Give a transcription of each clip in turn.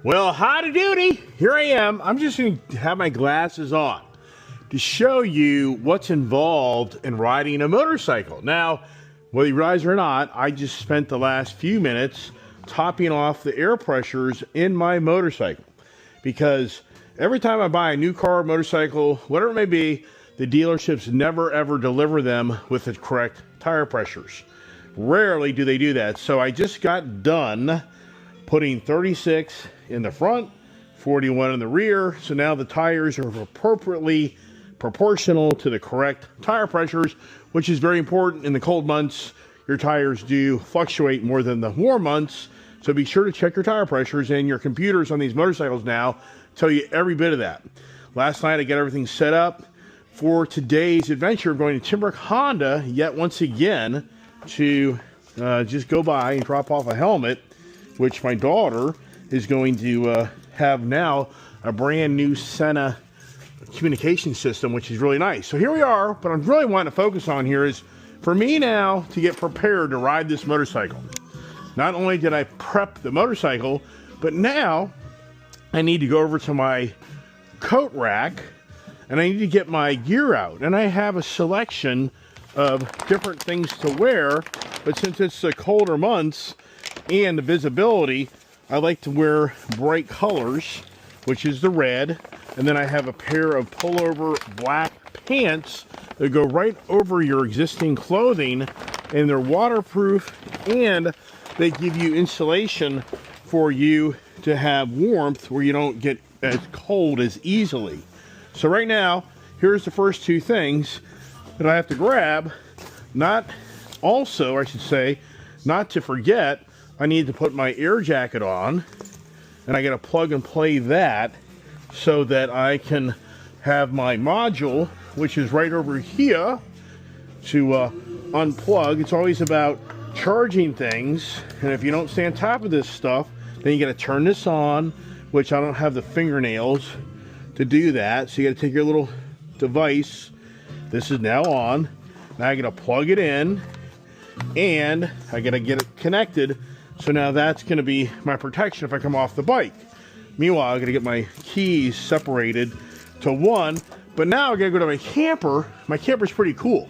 Well, howdy doody, here I am. I'm just going to have my glasses on to show you what's involved in riding a motorcycle. Now, whether you realize it or not, I just spent the last few minutes topping off the air pressures in my motorcycle. Because every time I buy a new car, motorcycle, whatever it may be, the dealerships never ever deliver them with the correct tire pressures. Rarely do they do that. So I just got done putting 36 in the front, 41 in the rear. So now the tires are appropriately proportional to the correct tire pressures, which is very important. In the cold months, your tires do fluctuate more than the warm months. So be sure to check your tire pressures, and your computers on these motorcycles now tell you every bit of that. Last night I got everything set up for today's adventure of going to Timbrook Honda yet once again to just go by and drop off a helmet, which my daughter is going to have now a brand new Sena communication system, which is really nice. So here we are. But I'm really wanting to focus on here is for me now to get prepared to ride this motorcycle. Not only did I prep the motorcycle, but now I need to go over to my coat rack and I need to get my gear out. And I have a selection of different things to wear, but since it's the colder months and the visibility, I like to wear bright colors, which is the red. And then I have a pair of pullover black pants that go right over your existing clothing, and they're waterproof and they give you insulation for you to have warmth where you don't get as cold as easily. So right now, here's the first two things that I have to grab. Not to forget, I need to put my air jacket on, and I got to plug and play that so that I can have my module, which is right over here, to unplug. It's always about charging things, and if you don't stay on top of this stuff, then you got to turn this on, which I don't have the fingernails to do that. So you got to take your little device. This is now on. Now I got to plug it in, and I got to get it connected. So now that's going to be my protection if I come off the bike. Meanwhile, I got to get my keys separated to one. But now I got to go to my camper. My camper's pretty cool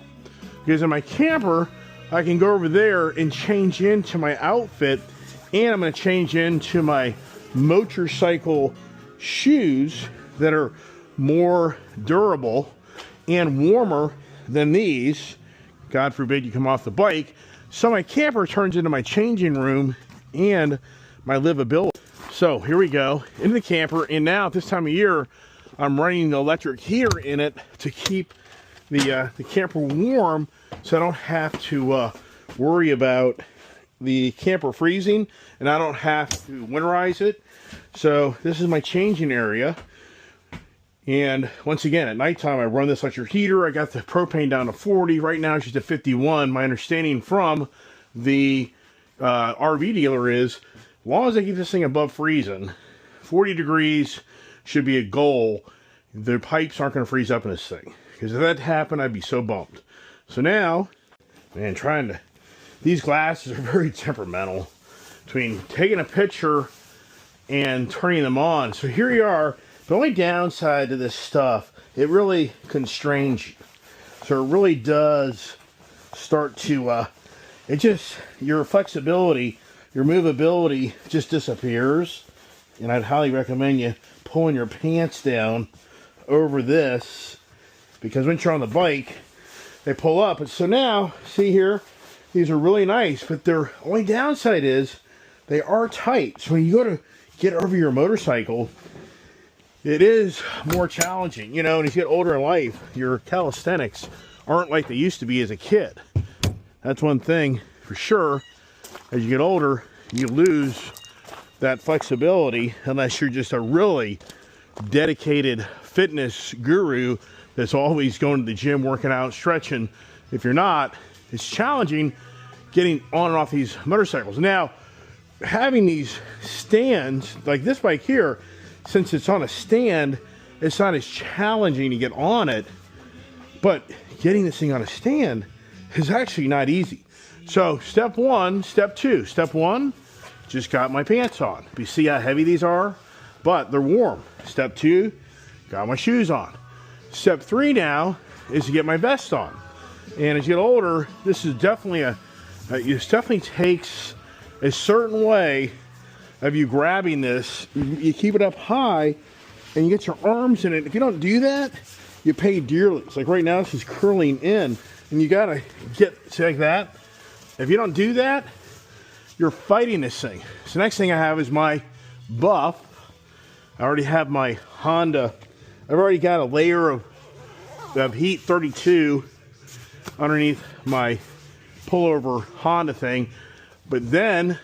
because in my camper, I can go over there and change into my outfit, and I'm going to change into my motorcycle shoes that are more durable and warmer than these. God forbid you come off the bike. So my camper turns into my changing room and my livability. So here we go into the camper, and now at this time of year, I'm running the electric heater in it to keep the camper warm, so I don't have to worry about the camper freezing, and I don't have to winterize it. So this is my changing area. And once again, at nighttime, I run this electric heater. I got the propane down to 40. Right now, she's at 51. My understanding from the RV dealer is, as long as I keep this thing above freezing, 40 degrees should be a goal. The pipes aren't going to freeze up in this thing. Because if that happened, I'd be so bummed. So now, man, these glasses are very temperamental between taking a picture and turning them on. So here you are. The only downside to this stuff, it really constrains you. So it really does start to, your flexibility, your movability just disappears. And I'd highly recommend you pulling your pants down over this, because once you're on the bike, they pull up. And so now, see here, these are really nice, but their only downside is they are tight. So when you go to get over your motorcycle, it is more challenging. You know, and as you get older in life, your calisthenics aren't like they used to be as a kid. That's one thing for sure. As you get older, you lose that flexibility unless you're just a really dedicated fitness guru that's always going to the gym, working out, stretching. If you're not, it's challenging getting on and off these motorcycles. Now, having these stands, like this bike here, since it's on a stand, it's not as challenging to get on it, but getting this thing on a stand is actually not easy. So step one, step two. Step one, just got my pants on. You see how heavy these are? but they're warm. Step 2, got my shoes on. Step 3 now is to get my vest on. And as you get older, this is definitely this definitely takes a certain way of you grabbing this. You keep it up high and you get your arms in it. If you don't do that, you pay dearly. It's like right now, this is curling in and you gotta see like that. If you don't do that, you're fighting this thing. So next thing I have is my buff. I already have my Honda. I've already got a layer of Heat 32 underneath my pullover Honda thing. But then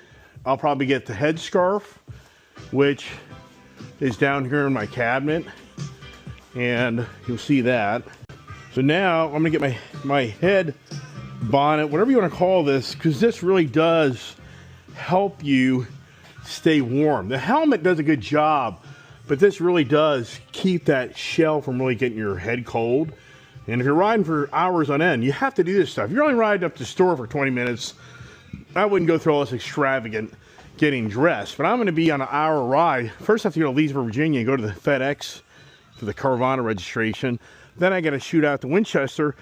I'll probably get the headscarf, which is down here in my cabinet. And you'll see that. So now I'm gonna get my head bonnet, whatever you want to call this, because this really does help you stay warm. The helmet does a good job, but this really does keep that shell from really getting your head cold. And if you're riding for hours on end, you have to do this stuff. If you're only riding up to the store for 20 minutes, I wouldn't go through all this extravagant getting dressed. But I'm going to be on an hour ride. First I have to go to Leesburg, Virginia, and go to the FedEx for the Carvana registration. Then I got to shoot out to Winchester.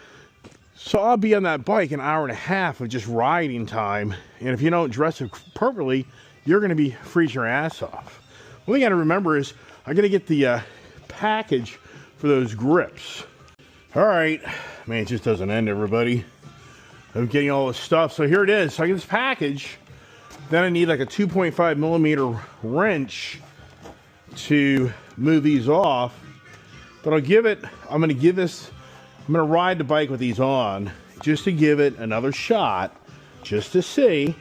So I'll be on that bike an hour and a half of just riding time. And if you don't dress it appropriately, you're going to be freezing your ass off. One thing I got to remember is I got to get the package for those grips. All right, man, it just doesn't end, everybody. I'm getting all this stuff. So here it is. So I get this package. Then I need like a 2.5 millimeter wrench to move these off. But I'm going to ride the bike with these on just to give it another shot, just to see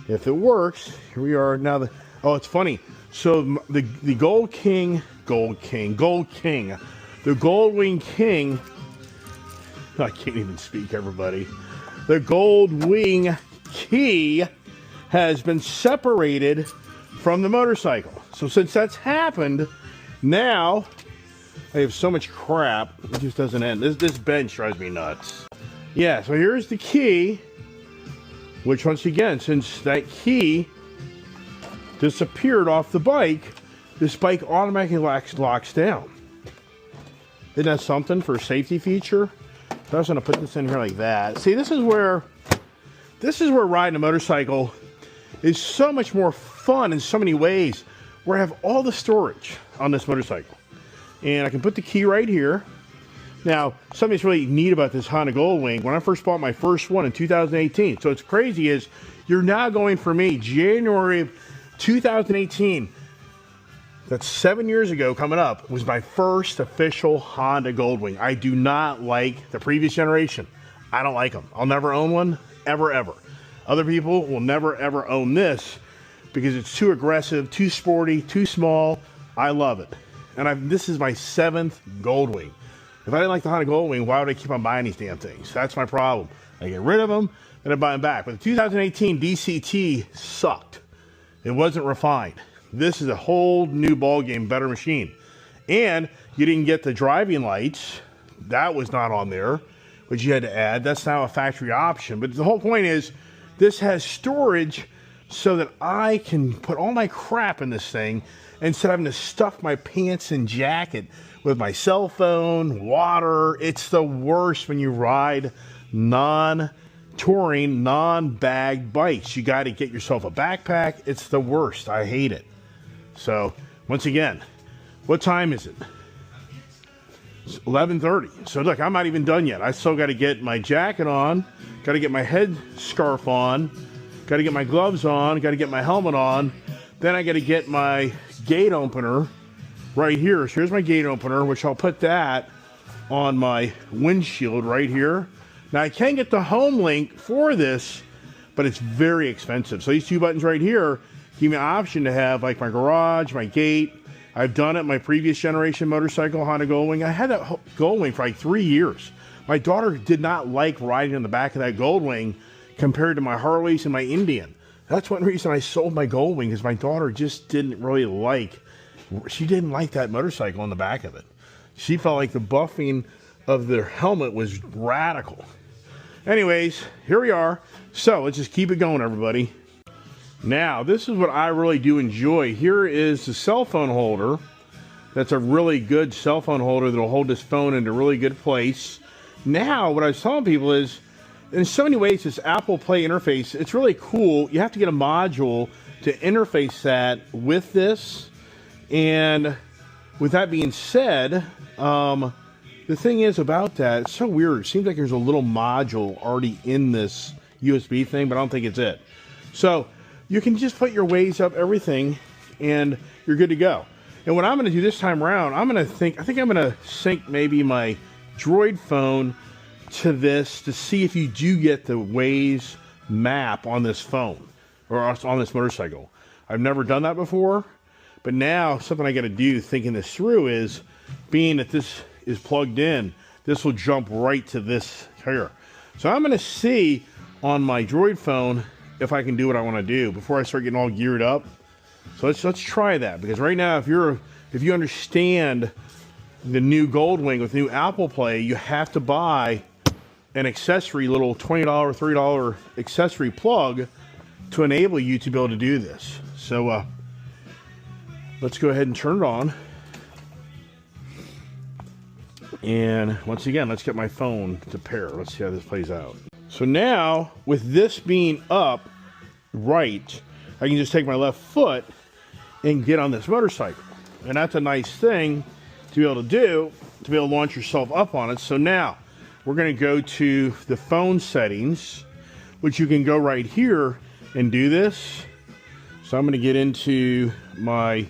if it works. Here we are now. Oh, it's funny. So the Goldwing King. I can't even speak, everybody. The Goldwing key has been separated from the motorcycle. So since that's happened, now I have so much crap, it just doesn't end. This bench drives me nuts. Yeah, so here's the key, which once again, since that key disappeared off the bike, this bike automatically locks down. Isn't that something for a safety feature? So I was gonna put this in here like that. See, this is where riding a motorcycle is so much more fun in so many ways, where I have all the storage on this motorcycle. And I can put the key right here. Now, something that's really neat about this Honda Goldwing, when I first bought my first one in 2018, so what's crazy is you're now going for me, January of 2018, that's 7 years ago coming up, was my first official Honda Goldwing. I do not like the previous generation. I don't like them. I'll never own one, ever, ever. Other people will never, ever own this because it's too aggressive, too sporty, too small. I love it. And this is my 7th Goldwing. If I didn't like the Honda Goldwing, why would I keep on buying these damn things? That's my problem. I get rid of them, and I buy them back. But the 2018 DCT sucked. It wasn't refined. This is a whole new ballgame, better machine. And you didn't get the driving lights. That was not on there, which you had to add. That's now a factory option. But the whole point is, this has storage so that I can put all my crap in this thing instead of having to stuff my pants and jacket with my cell phone, water. It's the worst when you ride non-touring, non-bagged bikes. You got to get yourself a backpack. It's the worst. I hate it. So, once again, what time is it? It's 11:30. So look, I'm not even done yet. I still got to get my jacket on, got to get my head scarf on, got to get my gloves on, got to get my helmet on. Then I got to get my gate opener right here. So here's my gate opener, which I'll put that on my windshield right here. Now I can get the home link for this, but it's very expensive. So these two buttons right here give me an option to have like my garage, my gate. I've done it in my previous generation motorcycle, Honda Goldwing. I had that Goldwing for like 3 years. My daughter did not like riding on the back of that Goldwing compared to my Harleys and my Indian. That's one reason I sold my Goldwing, is my daughter just didn't really like, she didn't like that motorcycle on the back of it. She felt like the buffing of the helmet was radical. Anyways, here we are. So let's just keep it going, everybody. Now, this is what I really do enjoy. Here is the cell phone holder. That's a really good cell phone holder that'll hold this phone in a really good place. Now, what I was telling people is, in so many ways, this Apple Play interface, it's really cool. You have to get a module to interface that with this. And with that being said, the thing is about that, it's so weird. It seems like there's a little module already in this USB thing, but I don't think it's it. So you can just put your Waze up, everything, and you're good to go. And what I'm going to do this time around, I think I'm going to sync maybe my Droid phone to this to see if you do get the Waze map on this phone or on this motorcycle. I've never done that before, but now something I got to do thinking this through is, being that this is plugged in, this will jump right to this here. So I'm going to see on my Droid phone if I can do what I want to do before I start getting all geared up. So let's try that, because right now, if you understand the new Goldwing with new Apple Play, you have to buy an accessory, little $20, $30 accessory plug to enable you to be able to do this. So let's go ahead and turn it on. And once again, let's get my phone to pair. Let's see how this plays out. So now, with this being up right, I can just take my left foot and get on this motorcycle. And that's a nice thing to be able to do, to be able to launch yourself up on it. So now, we're going to go to the phone settings, which you can go right here and do this. So I'm going to get into my,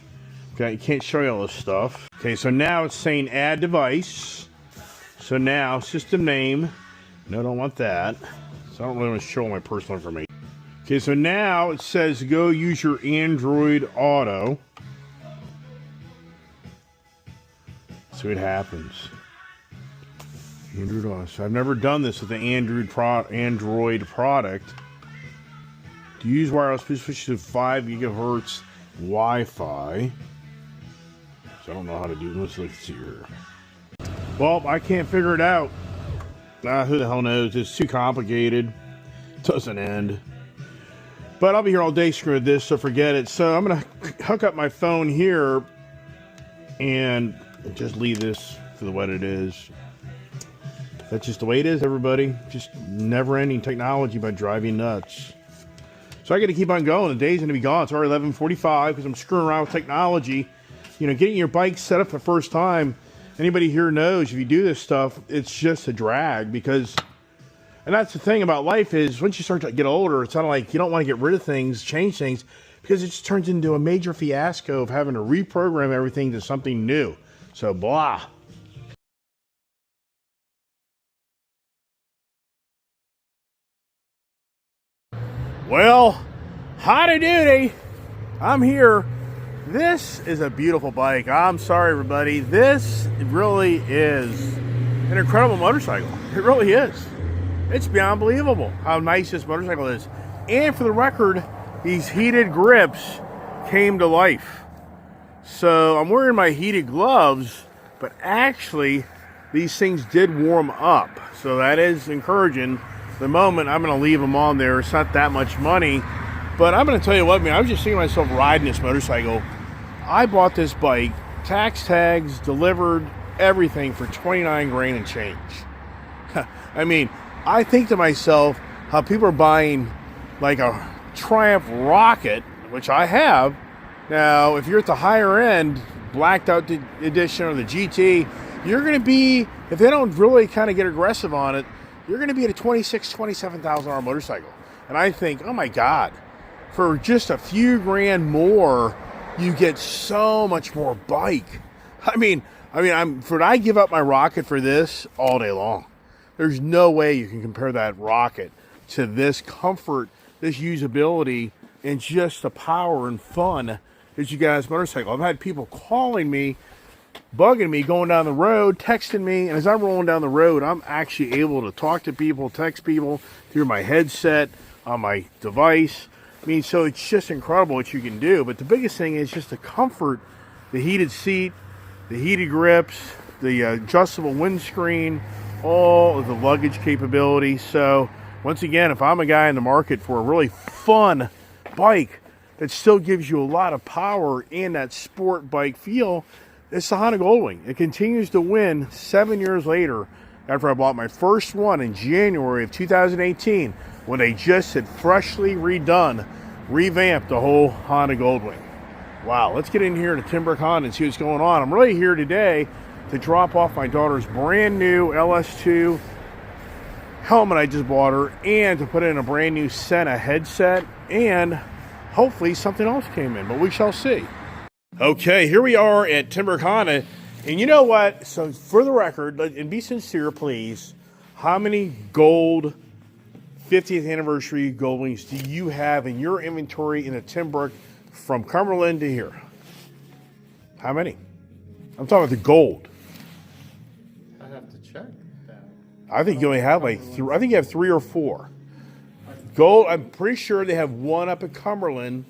okay, I can't show you all this stuff. Okay, so now it's saying add device. So now, system name. No, I don't want that. So I don't really want to show my personal information. Okay, so now it says go use your Android Auto. See what happens. Android Auto. So I've never done this with the Android product. To use wireless, please switch to 5 gigahertz Wi-Fi. So I don't know how to do this. Let's see here. Well, I can't figure it out. Who the hell knows? It's too complicated. Doesn't end. But I'll be here all day screwing this, so forget it. So I'm going to hook up my phone here and just leave this for the what it is. That's just the way it is, everybody. Just never-ending technology by driving nuts. So I got to keep on going. The day's going to be gone. It's already 11:45 because I'm screwing around with technology. You know, getting your bike set up the first time, anybody here knows if you do this stuff, it's just a drag because, and that's the thing about life is once you start to get older, it's kind of like you don't want to get rid of things, change things, because it just turns into a major fiasco of having to reprogram everything to something new. So, blah. Well, howdy doody. I'm here. This is a beautiful bike. I'm sorry, everybody. This really is an incredible motorcycle. It really is. It's beyond believable how nice this motorcycle is. And for the record, these heated grips came to life. So I'm wearing my heated gloves, but actually these things did warm up. So that is encouraging. The moment I'm going to leave them on there. It's not that much money. But I'm going to tell you what, man, I was just thinking to myself riding this motorcycle. I bought this bike, tax tags, delivered, everything for 29 grand and change. I mean, I think to myself how people are buying like a Triumph Rocket, which I have. Now, if you're at the higher end, blacked out edition or the GT, you're going to be, if they don't really kind of get aggressive on it, you're going to be at a $26,000, $27,000 motorcycle. And I think, oh my God, for just a few grand more, you get so much more bike. I mean, I give up my Rocket for this all day long. There's no way you can compare that Rocket to this comfort, this usability, and just the power and fun that you got this motorcycle. I've had people calling me, bugging me, going down the road, texting me, and as I'm rolling down the road, I'm actually able to talk to people, text people through my headset, on my device. I mean, so it's just incredible what you can do. But the biggest thing is just the comfort, the heated seat, the heated grips, the adjustable windscreen, all of the luggage capability. So once again, if I'm a guy in the market for a really fun bike that still gives you a lot of power and that sport bike feel, it's the Honda Goldwing. It continues to win 7 years later after I bought my first one in January of 2018 when they just had freshly revamped the whole Honda Goldwing. Wow, let's get in here to Timbrook Honda and see what's going on. I'm really here today to drop off my daughter's brand new LS2 helmet I just bought her, and to put in a brand new Sena headset, and hopefully something else came in, but we shall see. Okay, here we are at Timbrook Honda, and you know what? So for the record, and be sincere please, how many gold 50th anniversary Goldwings do you have in your inventory in a Timbrook from Cumberland to here? How many? I'm talking about the gold. I have to check that. I think you only have like I think you have 3 or 4. Gold, I'm pretty sure they have one up at Cumberland.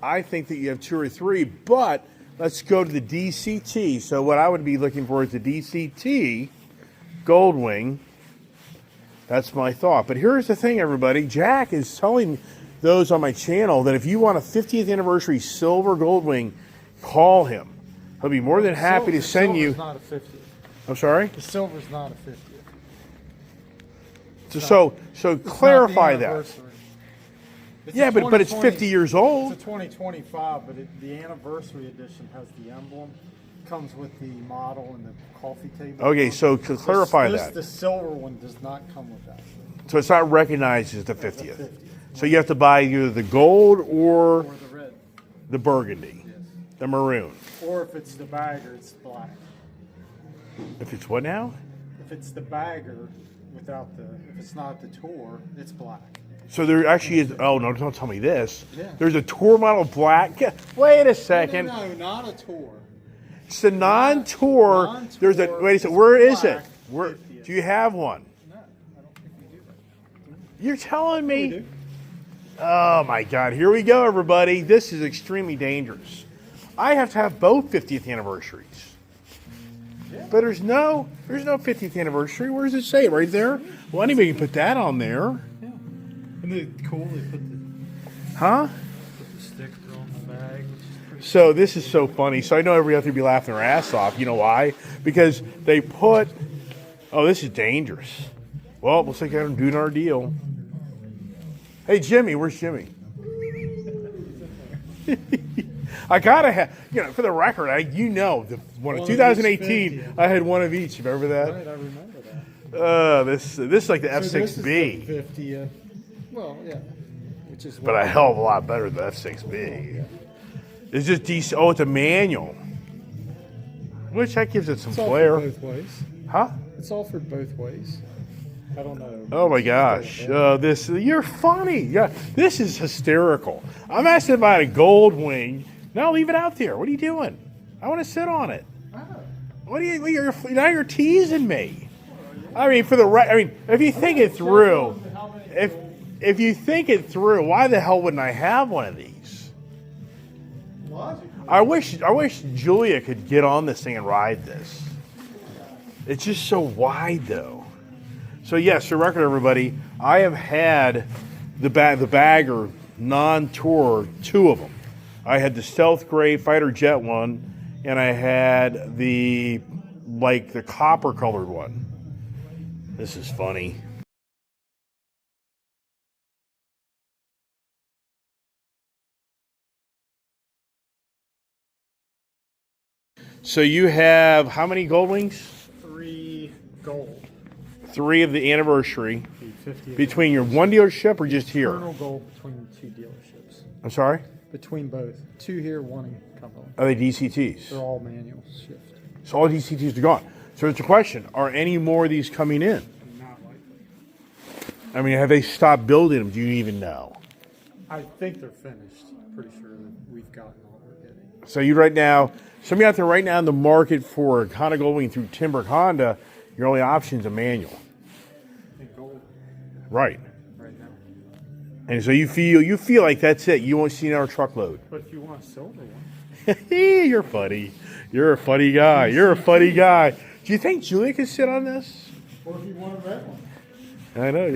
I think that you have 2 or 3, but let's go to the DCT. So what I would be looking for is the DCT Goldwing. That's my thought. But here's the thing, everybody. Jack is telling those on my channel that if you want a 50th anniversary silver Goldwing, call him. He'll be more than happy to send you. The silver's not a 50th. I'm sorry? The silver's not a 50th. So clarify that. Yeah, but it's 50 years old. It's a 2025, but the anniversary edition has the emblem. Comes with the model and the coffee table. Okay, so to clarify that. The silver one does not come with that. So it's not recognized as the 50th. So you have to buy either the gold or the red. The burgundy, Yes. the maroon. Or if it's the bagger, it's black. If it's what now? If it's the bagger without if it's not the tour, it's black. So there actually is, oh no, don't tell me this. Yeah. There's a tour model black. Wait a second. No, not a tour. It's the non-tour. Non-tour, There's a, wait a second, where is it? black, Where, 50th. do you have one? No, I don't think we do that. You're telling me? We do. Oh my God, here we go, everybody. This is extremely dangerous. I have to have both 50th anniversaries. Yeah. But there's no 50th anniversary. Where does it say? Right there? Well, anybody can put that on there. Yeah. And they cool, they put the Huh? sticker on the bag, which is pretty So this is so funny. So I know everybody out there be laughing their ass off. You know why? Because they put, oh, this is dangerous. Well, looks like I'm doing our deal. Hey, Jimmy, where's Jimmy? I gotta have, for the record, one of One of 2018, each 50th. I had one of each. You remember that? Right, I remember that. This is like the So this F6B, is the 50th. Well, yeah. Which is but a hell of a lot better than the F6B. It's just decent. Oh, it's a manual, which that gives it some it's flair. offered both ways. Huh? It's offered both ways. I don't know. Oh my gosh, you're funny. Yeah, this is hysterical. I'm asking about a Goldwing. No, leave it out there. What are you doing? I want to sit on it. What are you? Now you're teasing me. I mean, if you think it through, if you think it through, why the hell wouldn't I have one of these? I wish Julia could get on this thing and ride this. It's just so wide, though. So yes, for the record, everybody, I have had the bagger non-tour, 2 of them. I had the Stealth Gray Fighter Jet one, and I had the copper colored one. This is funny. So you have how many Goldwings? 3 gold. 3 of the anniversary. The 50th. Between your one dealership or just here? Eternal gold between 2 dealerships. I'm sorry? Between both. 2 here, 1 in Cumberland. Are they DCTs? They're all manual shift. So all DCTs are gone. So it's a question. Are any more of these coming in? Not likely. I mean, have they stopped building them? Do you even know? I think they're finished. Pretty sure that we've gotten all we're getting. So you right now, somebody out there right now in the market for Honda Goldwing through Timbrook Honda, your only option is a manual. In gold Right. right now. And so you feel like that's it. You won't see another truckload. But if you want a silver one, You're funny. You're a funny guy. You're a funny guy. Do you think Julia could sit on this? or if you want a red one. I know.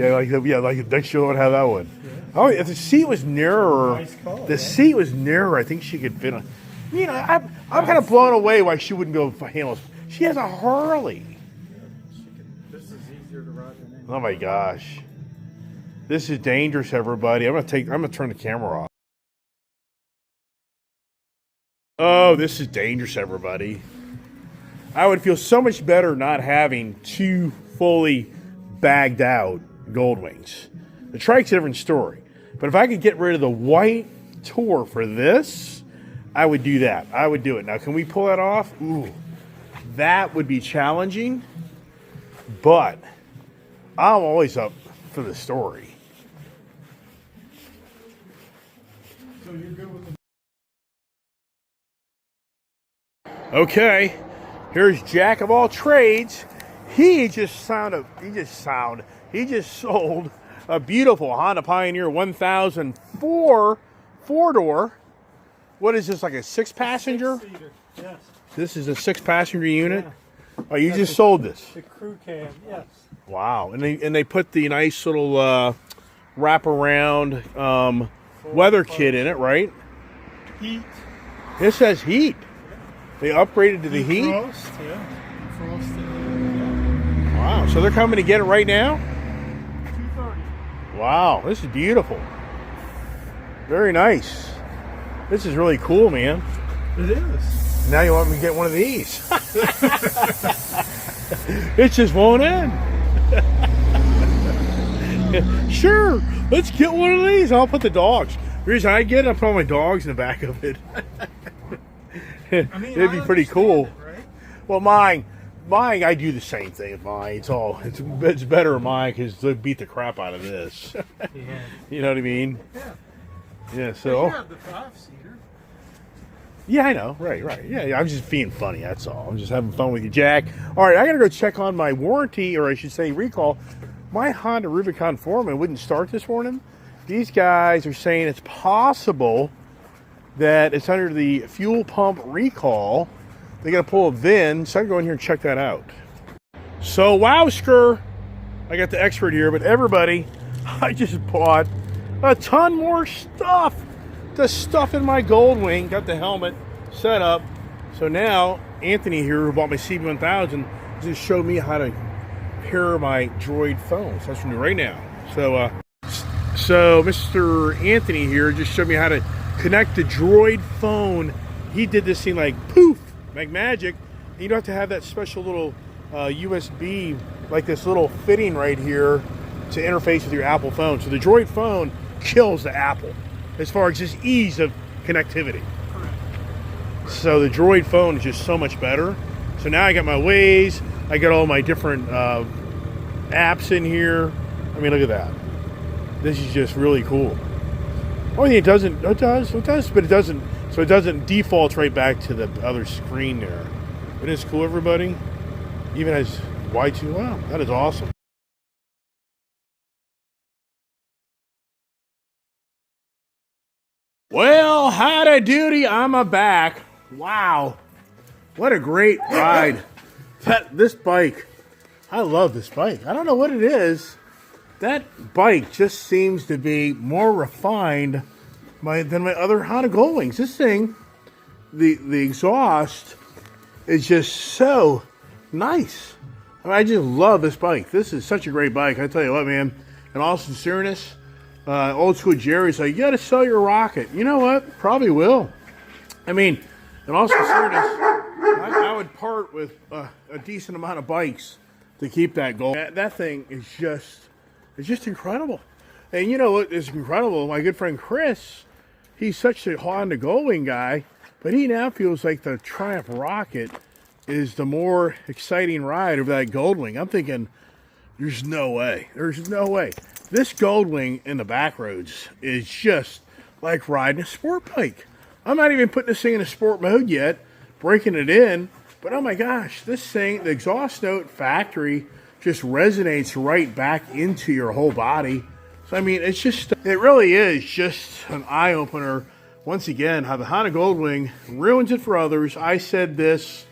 Like next year, I would have that one. Yeah. Oh, if the seat was narrower, Nice call, the seat was narrower, I think she could fit on. You know, I'm kind of blown away why she wouldn't be able to handle it. She has a Harley. This is easier to ride than anything. Oh my gosh, this is dangerous, everybody. I'm gonna turn the camera off. Oh, this is dangerous, everybody. I would feel so much better not having two fully bagged out Goldwings. The Trike's a different story. But if I could get rid of the white Tour for this, I would do that. I would do it. Now, can we pull that off? Ooh, that would be challenging. But I'm always up for the story. So you're good with the... Okay. Here's Jack of all trades. He just sold a beautiful Honda Pioneer 1004 four-door. What is this, like a six-passenger? Six-seater, yes. This is a six-passenger unit? Yeah. Oh, you just sold this? The crew cab, yes. Wow. And they put the nice little wraparound weather kit in it, right? Heat. It says heat. They upgraded to the heat? Frost, yeah. Frosted. Wow. So they're coming to get it right now? 230. Wow. This is beautiful. Very nice. This is really cool, man. It is. Now you want me to get one of these. It just won't end. Sure. Let's get one of these. I'll put the dogs. The reason I get it, I'll put all my dogs in the back of it. It'd be pretty cool. It, right? Well, mine, I do the same thing with mine. It's better in mine because they beat the crap out of this. Yeah. You know what I mean? Yeah. Yeah. So. You have the 5-seater. Yeah, I know. Right. Yeah, I'm just being funny. That's all. I'm just having fun with you, Jack. All right, I gotta go check on my warranty, or I should say recall. My Honda Rubicon Foreman wouldn't start this morning. These guys are saying it's possible that it's under the fuel pump recall. They got to pull a VIN, so I can go in here and check that out. So, wowsker, I got the expert here, but everybody, I just bought a ton more stuff. The stuff in my Goldwing, got the helmet set up. So now, Anthony here, who bought my CB1000, just showed me how to pair my Droid phone. So that's what I'm doing right now. So Mr. Anthony here just showed me how to connect the Droid phone. He did this thing like poof, like magic. You don't have to have that special little USB, like this little fitting right here to interface with your Apple phone. So the Droid phone kills the Apple as far as just ease of connectivity. Correct. So the Droid phone is just so much better. So now I got my Waze, I got all my different apps in here. I mean, look at that. This is just really cool. Oh, yeah, it does, but it doesn't. So it doesn't default right back to the other screen there. It is cool, everybody. Even has Y2. Wow, that is awesome. Well, howdy doody, I'm back. Wow, what a great ride. This bike, I love this bike. I don't know what it is. That bike just seems to be more refined than my other Honda Goldwings. This thing, the exhaust is just so nice. I mean, I just love this bike. This is such a great bike. I tell you what, man. In all sincereness, old school Jerry's like, you got to sell your Rocket. You know what? Probably will. I mean, in all sincereness, I would part with a decent amount of bikes to keep that Gold. That thing is just incredible. And you know what is incredible? My good friend Chris, he's such a Honda Goldwing guy, but he now feels like the Triumph Rocket is the more exciting ride over that Goldwing. I'm thinking, there's no way. There's no way. This Goldwing in the back roads is just like riding a sport bike. I'm not even putting this thing in a sport mode yet, breaking it in, but oh my gosh, this thing, the exhaust note factory just resonates right back into your whole body. So I mean, it really is just an eye-opener. Once again, how the Honda Goldwing ruins it for others. I said this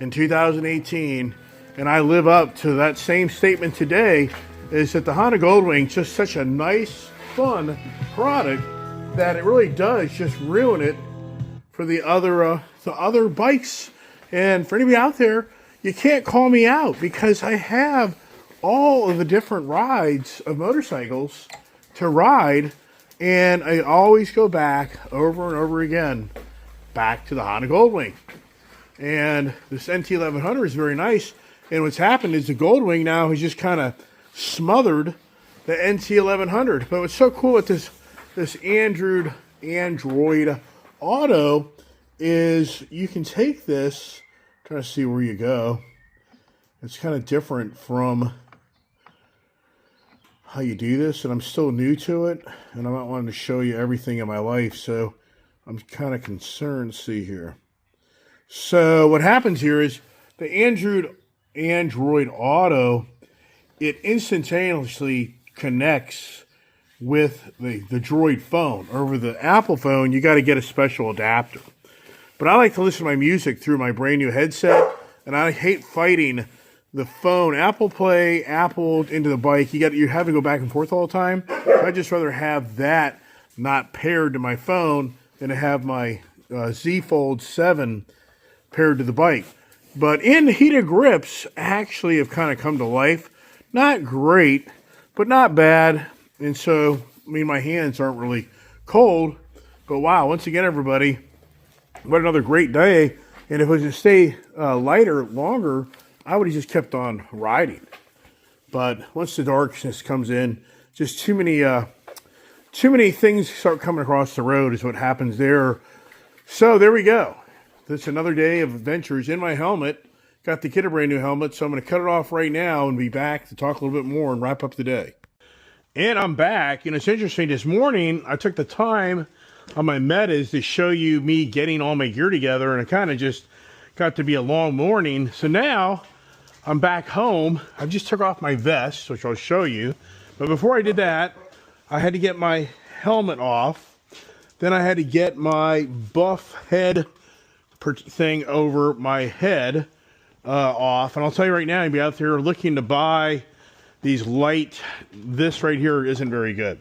in 2018, and I live up to that same statement today. is that the Honda Goldwing is just such a nice, fun product that it really does just ruin it for the other bikes. And for anybody out there, you can't call me out because I have all of the different rides of motorcycles to ride, and I always go back over and over again back to the Honda Goldwing. And this NT1100 is very nice, and what's happened is the Goldwing now has just kind of smothered the NT1100. But what's so cool with this Android Auto is you can take this, trying to see where you go. It's kind of different from how you do this, and I'm still new to it, and I'm not wanting to show you everything in my life, so I'm kind of concerned. Let's see here. So what happens here is the Android Auto, it instantaneously connects with the Droid phone. Over the Apple phone, you got to get a special adapter. But I like to listen to my music through my brand new headset, and I hate fighting the phone, Apple Play, Apple into the bike. You have to go back and forth all the time. I'd just rather have that not paired to my phone than to have my Z Fold 7 paired to the bike. But in heated grips actually have kind of come to life. Not great, but not bad. And so, I mean, my hands aren't really cold. But wow, once again, everybody, what another great day. And if it was to stay lighter longer, I would have just kept on riding. But once the darkness comes in, just too many things start coming across the road is what happens there. So there we go. That's another day of adventures in my helmet. Got the kid a brand new helmet, so I'm going to cut it off right now and be back to talk a little bit more and wrap up the day. And I'm back, and it's interesting. This morning, I took the time on my Metas to show you me getting all my gear together, and it kind of just got to be a long morning. So now I'm back home. I just took off my vest, which I'll show you. But before I did that, I had to get my helmet off. Then I had to get my buff head thing over my head off. And I'll tell you right now, you'll be out there looking to buy these light. This right here isn't very good.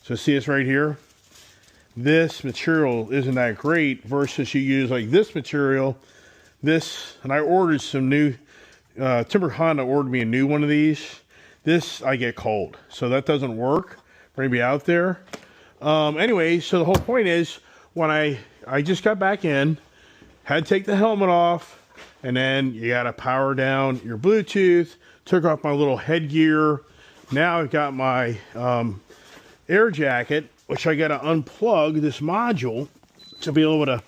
So see this right here? This material isn't that great versus you use like this material. This, and I ordered some new, Timber Honda ordered me a new one of these. This, I get cold. So that doesn't work for anybody out there. Anyway, so the whole point is, when I just got back in, had to take the helmet off, and then you got to power down your Bluetooth, took off my little headgear. Now I've got my air jacket, which I got to unplug this module to be able to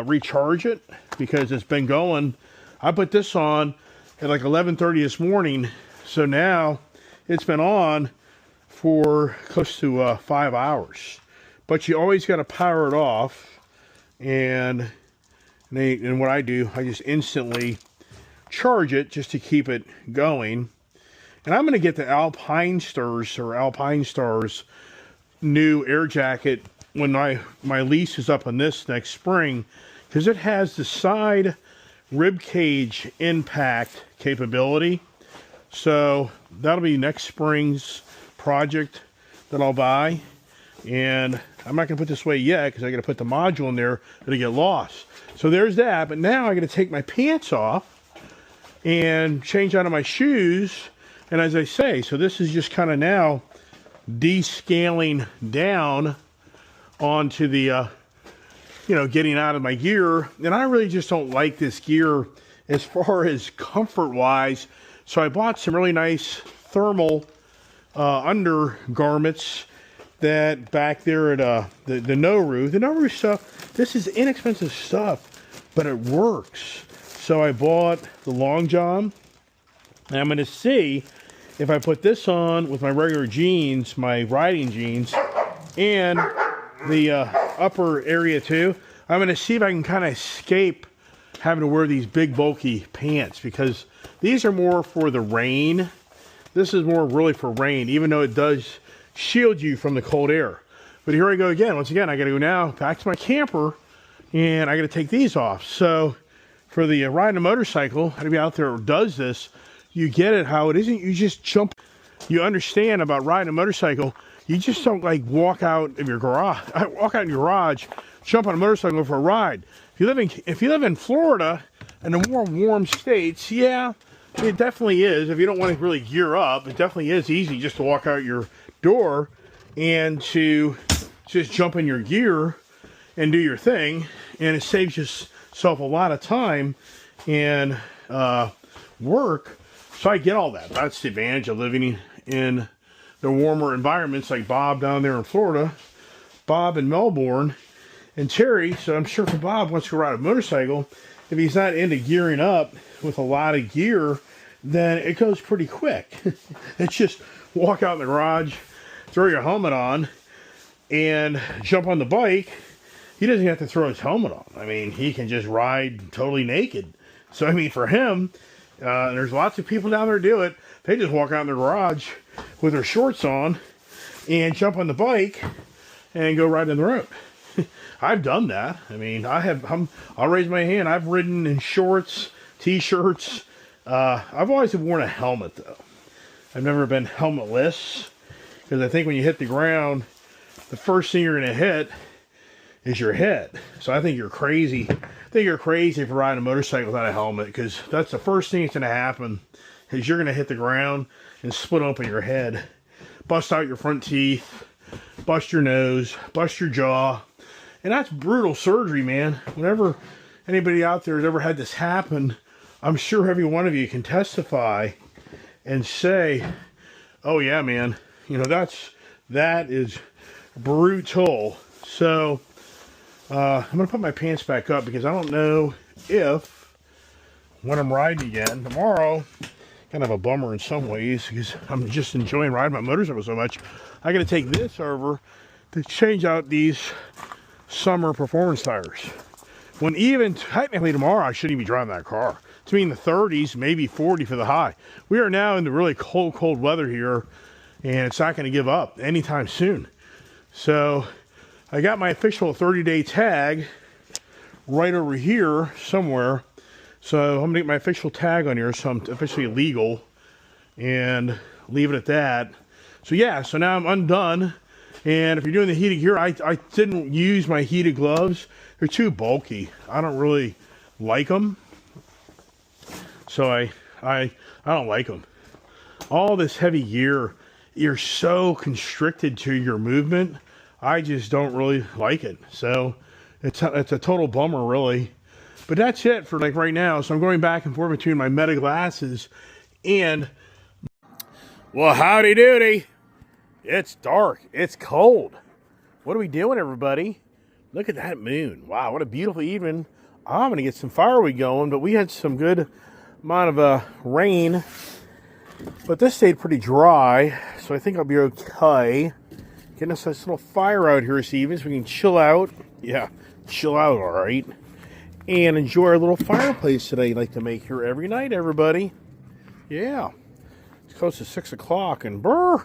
recharge it, because it's been going. I put this on at like 11:30 this morning, so now it's been on for close to 5 hours. But you always got to power it off, and what I do, I just instantly charge it just to keep it going. And I'm going to get the Alpinestars new air jacket when my lease is up on this next spring, because it has the side rib cage impact capability. So that'll be next spring's project that I'll buy. And I'm not going to put this away yet because I got to put the module in there that'll get lost. So there's that. But now I got to take my pants off and change out of my shoes. And as I say, so this is just kind of now descaling down onto the, getting out of my gear. And I really just don't like this gear as far as comfort-wise. So I bought some really nice thermal undergarments that back there at the Noru. The Noru stuff, this is inexpensive stuff, but it works. So I bought the Long John, and I'm going to see if I put this on with my regular jeans, my riding jeans, and the upper area too. I'm going to see if I can kind of escape having to wear these big bulky pants, because these are more for the rain. This is more really for rain, even though it does shield you from the cold air. But here I go again. Once again, I got to go now back to my camper, and I got to take these off. So for the riding a motorcycle, how to be out there who does this, you get it how it isn't you just jump. You understand about riding a motorcycle. You just don't like walk out of your garage, jump on a motorcycle for a ride. If you live in Florida and the more warm states, yeah, it definitely is. If you don't want to really gear up, it definitely is easy just to walk out your door and to just jump in your gear and do your thing, and it saves yourself a lot of time and work. So I get all that. That's the advantage of living in the warmer environments like Bob down there in Florida, Bob in Melbourne, and Terry. So I'm sure for Bob wants to ride a motorcycle, if he's not into gearing up with a lot of gear, then it goes pretty quick. It's just walk out in the garage, throw your helmet on, and jump on the bike. He doesn't have to throw his helmet on. I mean, he can just ride totally naked. So, I mean, for him, there's lots of people down there do it. They just walk out in the garage with their shorts on and jump on the bike and go right in the road. I've done that. I mean, I'll raise my hand. I've ridden in shorts, t-shirts. I've always worn a helmet, though. I've never been helmetless, because I think when you hit the ground, the first thing you're going to hit is your head. So I think you're crazy. I think you're crazy for riding a motorcycle without a helmet, because that's the first thing that's going to happen is you're going to hit the ground and split open your head, bust out your front teeth, bust your nose, bust your jaw. And that's brutal surgery, man. Whenever anybody out there has ever had this happen, I'm sure every one of you can testify and say, oh yeah, man, you know, that is brutal. So I'm gonna put my pants back up, because I don't know if when I'm riding again tomorrow, kind of a bummer in some ways, because I'm just enjoying riding my motorcycle so much. I got to take this over to change out these summer performance tires, when even technically tomorrow I shouldn't even be driving that car. It's in the 30s, maybe 40 for the high. We are now in the really cold weather here, and it's not going to give up anytime soon. So I got my official 30-day tag right over here somewhere. So I'm going to get my official tag on here, so I'm officially legal, and leave it at that. So yeah, so now I'm undone. And if you're doing the heated gear, I didn't use my heated gloves. They're too bulky. I don't really like them. So I don't like them. All this heavy gear, you're so constricted to your movement. I just don't really like it. So it's a total bummer, really. But that's it for like right now. So I'm going back and forth between my Meta glasses and, well, howdy doody. It's dark. It's cold. What are we doing, everybody? Look at that moon. Wow, what a beautiful evening. I'm going to get some firewood going, but we had some good amount of rain. But this stayed pretty dry, so I think I'll be okay. Getting us a nice little fire out here this evening so we can chill out. Yeah, chill out, all right. And enjoy our little fireplace today. I like to make here every night, everybody. Yeah. It's close to 6 o'clock, and brr.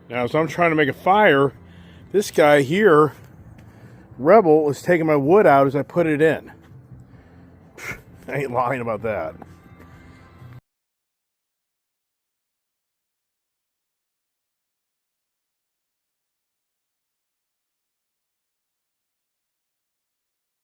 Now, as I'm trying to make a fire, this guy here, Rebel, is taking my wood out as I put it in. I ain't lying about that.